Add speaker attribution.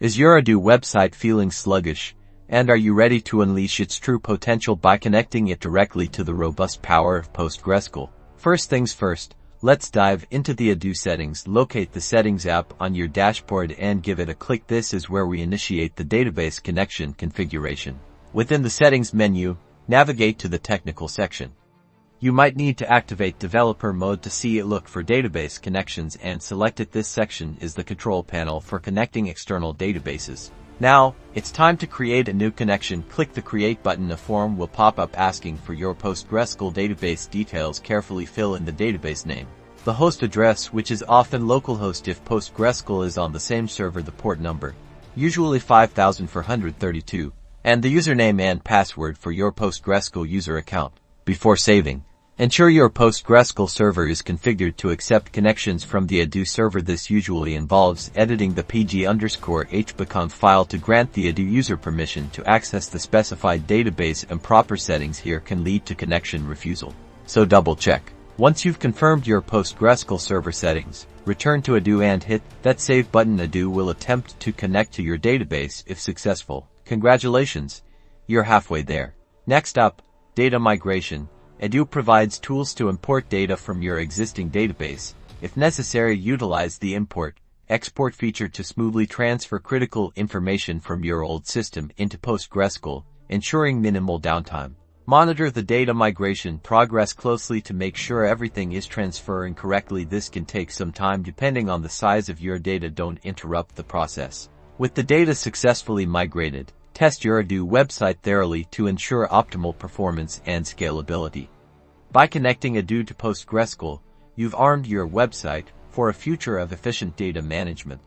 Speaker 1: Is your Odoo website feeling sluggish, and are you ready to unleash its true potential by connecting it directly to the robust power of PostgreSQL? First things first, let's dive into the Odoo Settings. Locate the Settings app on your dashboard and give it a click. This is where we initiate the database connection configuration. Within the Settings menu, navigate to the Technical section. You might need to activate developer mode to see it. Look for database connections and select it. This section is the control panel for connecting external databases. Now, it's time to create a new connection. Click the Create button. A form will pop up asking for your PostgreSQL database details. Carefully fill in the database name, the host address, which is often localhost if PostgreSQL is on the same server, the port number, usually 5432, and the username and password for your PostgreSQL user account. Before saving, ensure your PostgreSQL server is configured to accept connections from the Odoo server. This usually involves editing the pg_hbconf file to grant the Odoo user permission to access the specified database. Improper settings here can lead to connection refusal, so double check. Once you've confirmed your PostgreSQL server settings, return to Odoo and hit that Save button. Odoo will attempt to connect to your database. If successful, congratulations, you're halfway there. Next up, data migration. Odoo provides tools to import data from your existing database. If necessary, utilize the import/export feature to smoothly transfer critical information from your old system into PostgreSQL, ensuring minimal downtime. Monitor the data migration progress closely to make sure everything is transferring correctly. This can take some time depending on the size of your data. Don't interrupt the process. With the data successfully migrated, test your Odoo website thoroughly to ensure optimal performance and scalability. By connecting Odoo to PostgreSQL, you've armed your website for a future of efficient data management.